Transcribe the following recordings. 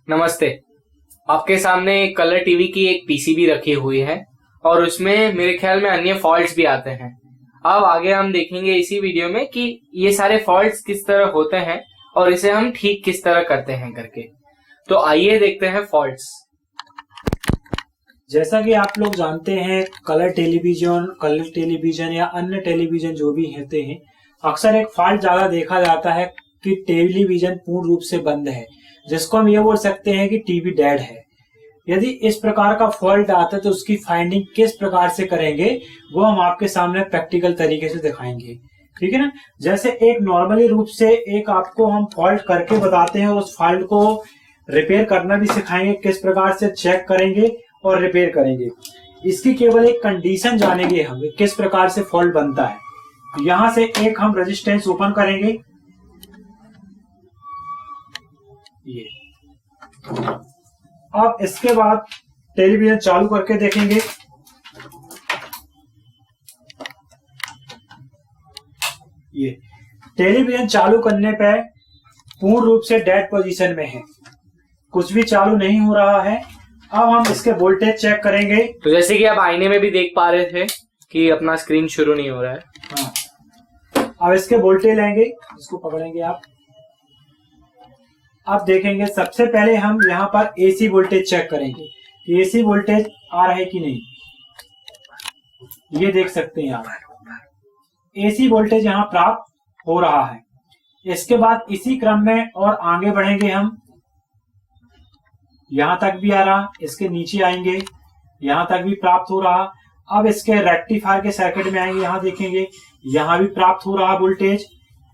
नमस्ते। आपके सामने एक कलर टीवी की एक पीसीबी रखी हुई है और उसमें मेरे ख्याल में अन्य फॉल्ट्स भी आते हैं। अब आगे हम देखेंगे इसी वीडियो में कि ये सारे फॉल्ट्स किस तरह होते हैं और इसे हम ठीक किस तरह करते हैं करके। तो आइए देखते हैं फॉल्ट्स। जैसा कि आप लोग जानते हैं, कलर टेलीविजन या अन्य टेलीविजन जो भी होते हैं, अक्सर एक फॉल्ट ज्यादा देखा जाता है कि टेलीविजन पूर्ण रूप से बंद है, जिसको हम ये बोल सकते हैं कि टीवी डेड है। यदि इस प्रकार का फॉल्ट आता है तो उसकी फाइंडिंग किस प्रकार से करेंगे वो हम आपके सामने प्रैक्टिकल तरीके से दिखाएंगे। ठीक है ना। जैसे एक नॉर्मली रूप से एक आपको हम फॉल्ट करके बताते हैं, उस फॉल्ट को रिपेयर करना भी सिखाएंगे, किस प्रकार से चेक करेंगे और रिपेयर करेंगे। इसकी केवल एक कंडीशन जानेंगे हम किस प्रकार से फॉल्ट बनता है। यहां से एक हम रेजिस्टेंस ओपन करेंगे, ये। अब इसके बाद टेलीविजन चालू करके देखेंगे। ये टेलीविजन चालू करने पे पूर्ण रूप से डेड पोजीशन में है, कुछ भी चालू नहीं हो रहा है। अब हम इसके वोल्टेज चेक करेंगे। तो जैसे कि आप आईने में भी देख पा रहे थे कि अपना स्क्रीन शुरू नहीं हो रहा है। हाँ, अब इसके वोल्टेज लेंगे, इसको पकड़ेंगे आप। अब देखेंगे, सबसे पहले हम यहाँ पर एसी वोल्टेज चेक करेंगे कि एसी वोल्टेज आ रहा है कि नहीं। ये देख सकते हैं आप, एसी वोल्टेज यहाँ प्राप्त हो रहा है। इसके बाद इसी क्रम में और आगे बढ़ेंगे हम, यहां तक भी आ रहा, इसके नीचे आएंगे, यहां तक भी प्राप्त हो रहा। अब इसके रेक्टिफायर के सर्किट में आएंगे, यहां देखेंगे, यहां भी प्राप्त हो रहा वोल्टेज।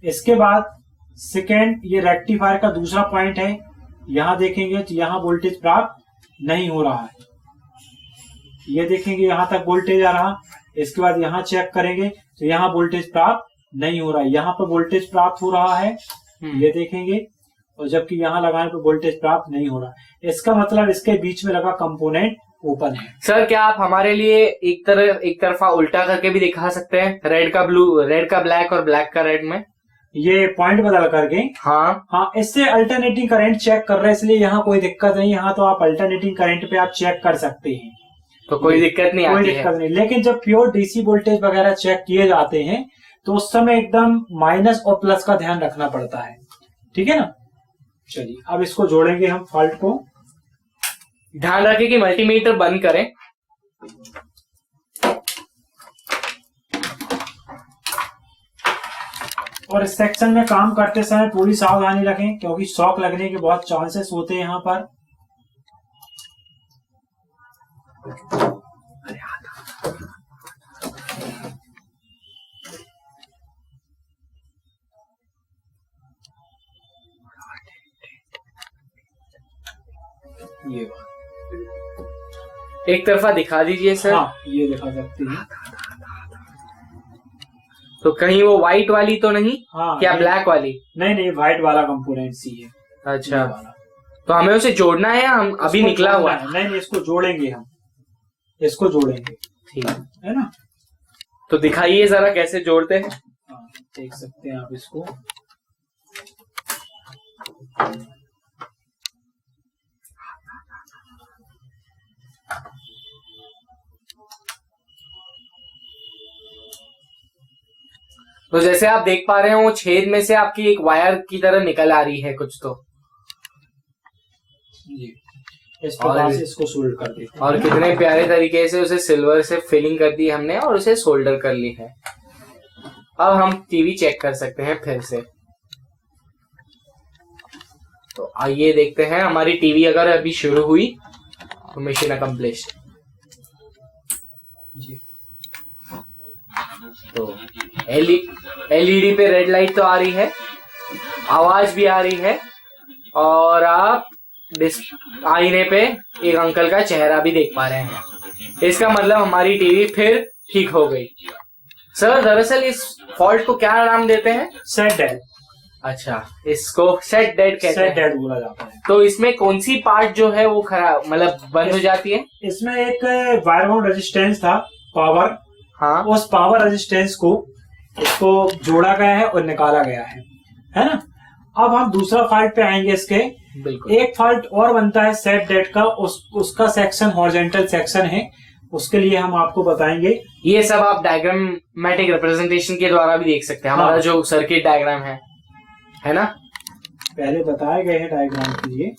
इसके बाद सेकेंड, ये रेक्टिफायर का दूसरा पॉइंट है, यहां देखेंगे तो यहां वोल्टेज प्राप्त नहीं हो रहा है। ये देखेंगे, यहां तक वोल्टेज आ रहा। इसके बाद यहां चेक करेंगे तो यहां वोल्टेज प्राप्त नहीं हो रहा है, यहां पर वोल्टेज प्राप्त हो रहा है। ये देखेंगे, और जबकि यहां लगाने पर वोल्टेज प्राप्त नहीं हो रहा। इसका मतलब इसके बीच में लगा कंपोनेंट ओपन है। सर, क्या आप हमारे लिए एक तरफा उल्टा करके भी दिखा सकते हैं? रेड का ब्लू, रेड का ब्लैक और ब्लैक का रेड में ये पॉइंट बदल करके। हाँ, इससे अल्टरनेटिंग करंट चेक कर रहे हैं, इसलिए यहाँ कोई दिक्कत नहीं। यहाँ तो आप अल्टरनेटिंग करंट पे आप चेक कर सकते हैं, तो कोई दिक्कत नहीं आती है। कोई दिक्कत नहीं। लेकिन जब प्योर डीसी वोल्टेज वगैरह चेक किए जाते हैं तो उस समय एकदम माइनस और प्लस का ध्यान रखना पड़ता है। ठीक है ना। चलिए, अब इसको जोड़ेंगे हम फॉल्ट को। ध्यान रखें कि मल्टीमीटर बंद करें। और इस सेक्शन में काम करते समय पूरी सावधानी रखें, क्योंकि शॉक लगने के बहुत चांसेस होते हैं यहाँ पर। ये एक तरफा दिखा दीजिए सर। हाँ, ये दिखा सकते हैं। तो कहीं वो व्हाइट वाली तो नहीं? हाँ, क्या ब्लैक वाली? नहीं, व्हाइट वाला कंपोनेंट सी है। अच्छा, तो हमें उसे जोड़ना है या हम अभी निकला हुआ है? नहीं, इसको जोड़ेंगे हम, इसको जोड़ेंगे। ठीक है ना। तो दिखाइए जरा कैसे जोड़ते हैं। देख सकते हैं आप इसको। तो जैसे आप देख पा रहे हैं, वो छेद में से आपकी एक वायर की तरह निकल आ रही है कुछ तो। इस प्रकार से इसको सोल्डर कर देते हैं। और कितने प्यारे तरीके से उसे सिल्वर से फिलिंग कर दी हमने और उसे सोल्डर कर ली है। अब हम टीवी चेक कर सकते हैं फिर से। तो आइए देखते हैं, हमारी टीवी अगर अभी शुरू हुई तो मिशन अकम्प्लिश्ड। तो एलईडी पे रेड लाइट तो आ रही है, आवाज भी आ रही है, और आप आईने पे एक अंकल का चेहरा भी देख पा रहे हैं। इसका मतलब हमारी टीवी फिर ठीक हो गई। सर, दरअसल इस फॉल्ट को क्या नाम देते हैं? Set dead. अच्छा, इसको सेट डेड कहते हैं। सेट डेड बोला जाता है। तो इसमें कौन सी पार्ट जो है वो खराब, मतलब बंद हो जाती है? इसमें एक वायर बाउंड रेजिस्टेंस था, पावर। हाँ, उस पावर रेजिस्टेंस को इसको जोड़ा गया है और निकाला गया है ना। अब हम दूसरा फॉल्ट पे आएंगे इसके, बिल्कुल। एक फॉल्ट और बनता है सेट डेट का, उसका सेक्शन हॉरिजॉन्टल सेक्शन है, उसके लिए हम आपको बताएंगे। ये सब आप डायग्रामेटिक रिप्रेजेंटेशन के द्वारा भी देख सकते हैं। हमारा जो सर्किट डायग्राम है ना, पहले बताए गए हैं डायग्राम के लिए।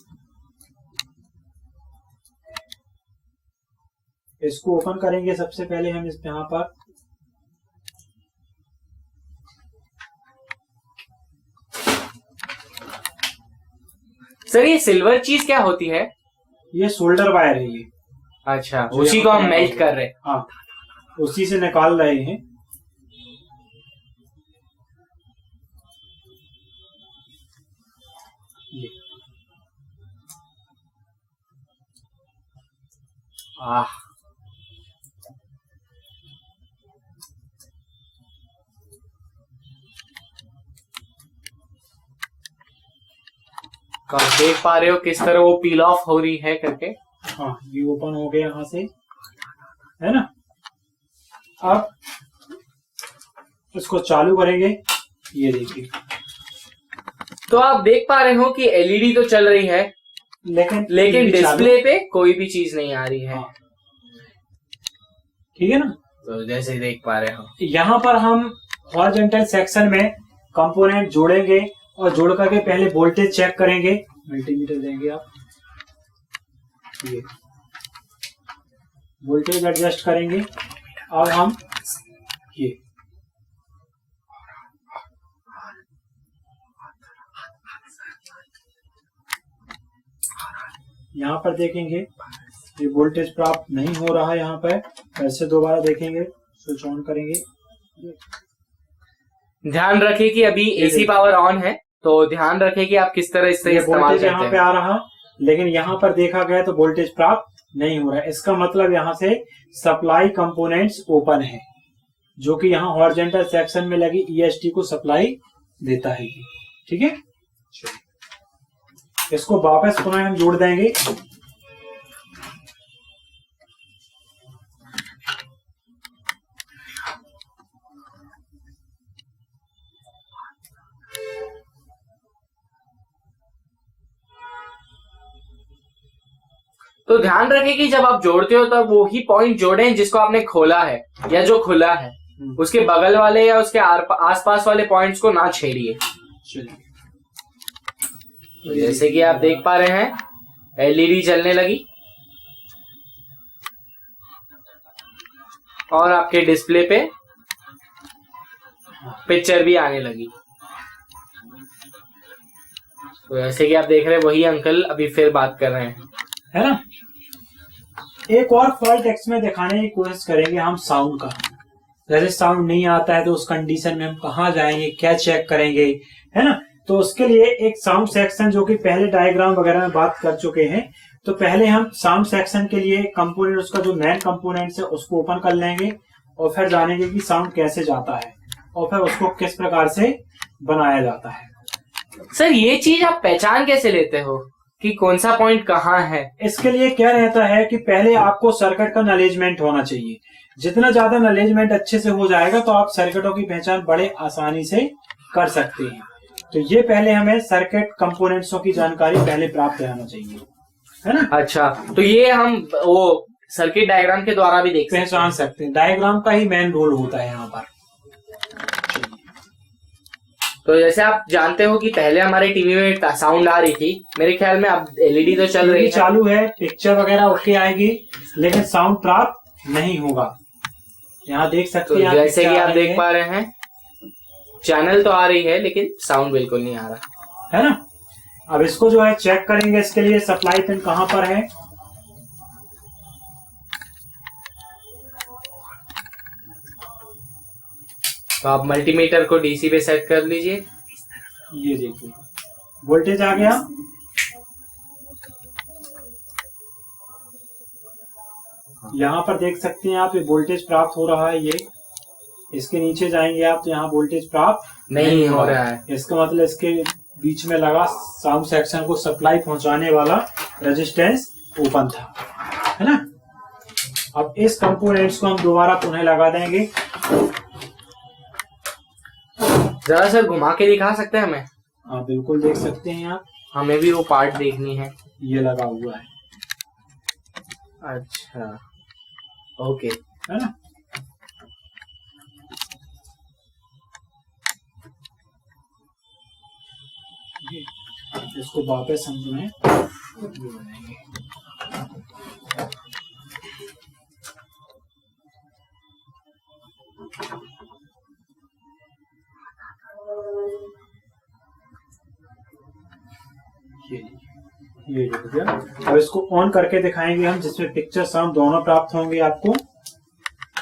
इसको ओपन करेंगे सबसे पहले हम इस यहाँ पर। सर ये सिल्वर चीज क्या होती है? ये सोल्डर वायर है ये। अच्छा, उसी को हम मेल्ट कर रहे हैं। हाँ, उसी से निकाल रहे हैं। ये आप देख पा रहे हो किस तरह वो पील ऑफ हो रही है करके। हाँ, ये ओपन हो गया यहाँ से, है ना। अब इसको चालू करेंगे, ये देखिए। तो आप देख पा रहे हो कि एलईडी तो चल रही है, लेकिन डिस्प्ले पे कोई भी चीज नहीं आ रही है। हाँ। ठीक है ना। तो जैसे देख पा रहे हो, यहाँ पर हम हॉरिजॉन्टल सेक्शन में कंपोनेंट जोड़ेंगे और जोड़ करके पहले वोल्टेज चेक करेंगे। मल्टीमीटर देंगे आप, ये वोल्टेज एडजस्ट करेंगे। अब हम ये यहाँ पर देखेंगे, ये वोल्टेज प्राप्त नहीं हो रहा है यहाँ पर। ऐसे दोबारा देखेंगे, स्विच ऑन करेंगे। ध्यान रखें कि अभी एसी पावर ऑन है, तो ध्यान रखें कि आप किस तरह इससे इस्तेमाल करते हैं। यहाँ पे आ रहा, लेकिन यहाँ पर देखा गया तो वोल्टेज प्राप्त नहीं हो रहा है। इसका मतलब यहाँ से सप्लाई कंपोनेंट्स ओपन है, जो कि यहाँ हॉरिजॉन्टल सेक्शन में लगी ईएसटी को सप्लाई देता है। ठीक है, इसको वापस पुनः हम जोड़ देंगे। तो ध्यान रखें कि जब आप जोड़ते हो तब वो ही पॉइंट जोड़ें जिसको आपने खोला है या जो खुला है, उसके बगल वाले या उसके आसपास वाले पॉइंट्स को ना छेड़िए। तो जैसे कि आप देख पा रहे हैं एलईडी जलने लगी और आपके डिस्प्ले पे पिक्चर भी आने लगी। तो जैसे कि आप देख रहे हैं वही अंकल अभी फिर बात कर रहे हैं, है ना। एक और फॉल्ट इसमें दिखाने की कोशिश करेंगे हम साउंड का। जैसे साउंड नहीं आता है तो उस कंडीशन में हम कहाँ जाएंगे, क्या चेक करेंगे, है ना। तो उसके लिए एक साउंड सेक्शन, जो कि पहले डायग्राम वगैरह में बात कर चुके हैं, तो पहले हम साउंड सेक्शन के लिए कंपोनेंट, उसका जो मेन कंपोनेंट है उसको ओपन कर लेंगे और फिर जानेंगे कि साउंड कैसे जाता है और फिर उसको किस प्रकार से बनाया जाता है। सर ये चीज आप पहचान कैसे लेते हो कि कौन सा पॉइंट कहाँ है? इसके लिए क्या रहता है कि पहले आपको सर्किट का नॉलेजमेंट होना चाहिए। जितना ज्यादा नॉलेजमेंट अच्छे से हो जाएगा तो आप सर्किटों की पहचान बड़े आसानी से कर सकते हैं। तो ये पहले हमें सर्किट कंपोनेंट्सों की जानकारी पहले प्राप्त रहना चाहिए, है ना। अच्छा, तो ये हम वो सर्किट डायग्राम के द्वारा भी देख पहचान सकते हैं। डायग्राम का ही मेन रोल होता है यहाँ पर। तो जैसे आप जानते हो कि पहले हमारे टीवी में साउंड आ रही थी, मेरे ख्याल में अब एलईडी तो चल रही है, चालू है, पिक्चर वगैरह ओके आएगी, लेकिन साउंड प्राप्त नहीं होगा। यहाँ देख सकते हैं, जैसे कि आप देख पा रहे हैं चैनल तो आ रही है लेकिन साउंड बिल्कुल नहीं आ रहा, है ना। अब इसको जो है चेक करेंगे। इसके लिए सप्लाई पिन कहाँ पर है, तो आप मल्टीमीटर को डीसी पे सेट कर लीजिए। ये देखिए वोल्टेज आ गया। यहाँ पर देख सकते हैं आप, ये वोल्टेज प्राप्त हो रहा है। ये इसके नीचे जाएंगे आप तो यहाँ वोल्टेज प्राप्त नहीं हो रहा है। इसका मतलब इसके बीच में लगा साउंड सेक्शन को सप्लाई पहुंचाने वाला रेजिस्टेंस ओपन था, है ना। अब इस कंपोनेंट्स को हम दोबारा पुनः लगा देंगे। जरा सर घुमा के दिखा सकते हैं हमें? हाँ बिल्कुल, देख सकते हैं आप। हमें भी वो पार्ट देखनी है। ये लगा हुआ है, अच्छा ओके, है ना। इसको वापस हम जो है ये बनाएंगे। ये हो गया। अब इसको ऑन करके दिखाएंगे हम, जिसमें पिक्चर साउंड दोनों प्राप्त होंगे आपको।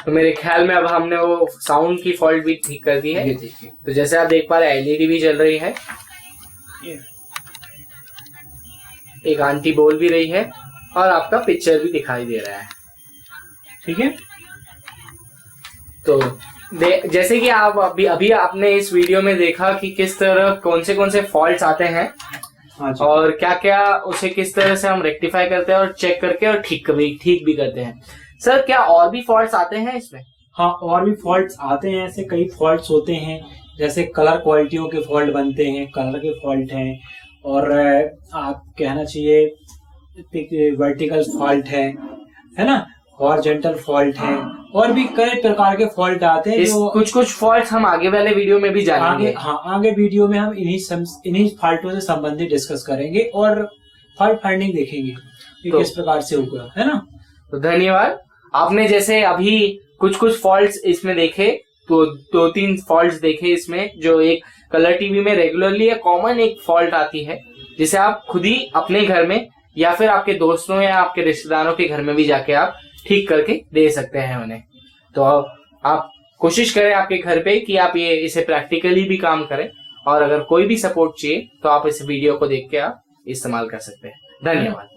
तो मेरे ख्याल में अब हमने वो साउंड की फॉल्ट भी ठीक कर दी है। ये देखिए, तो जैसे आप देख पा रहे हैं एलईडी भी जल रही है, एक आंटी बोल भी रही है और आपका पिक्चर भी दिखाई दे रहा है। ठीक है। तो जैसे कि आप अभी आपने इस वीडियो में देखा कि किस तरह कौन से फॉल्ट्स आते हैं और क्या क्या उसे किस तरह से हम रेक्टिफाई करते हैं और चेक करके और ठीक भी करते हैं। सर क्या और भी फॉल्ट्स आते हैं इसमें? हाँ, और भी फॉल्ट्स आते हैं। ऐसे कई फॉल्ट्स होते हैं, जैसे कलर क्वालिटियों के फॉल्ट बनते हैं, कलर के फॉल्ट हैं, और आप कहना चाहिए वर्टिकल फॉल्ट है ना, हॉरिजॉन्टल फॉल्ट है, और भी कई प्रकार के फॉल्ट आते हैं। जो कुछ फॉल्ट हम आगे वाले वीडियो में भी जानेंगे। आगे वीडियो में हम इन्हीं फॉल्टों से संबंधित डिस्कस करेंगे और फॉल्ट फाइंडिंग देखेंगे कि किस प्रकार से होगा, है ना। तो धन्यवाद। आपने जैसे अभी कुछ फॉल्ट्स इसमें देखे, तो 2-3 फॉल्ट्स देखे इसमें, जो एक कलर टीवी में रेगुलरली कॉमन एक फॉल्ट आती है, जिसे आप खुद ही अपने घर में या फिर आपके दोस्तों या आपके रिश्तेदारों के घर में भी जाके आप ठीक करके दे सकते हैं उन्हें। तो आप कोशिश करें आपके घर पे कि आप इसे प्रैक्टिकली भी काम करें, और अगर कोई भी सपोर्ट चाहिए तो आप इस वीडियो को देख के आप इस्तेमाल कर सकते हैं। धन्यवाद।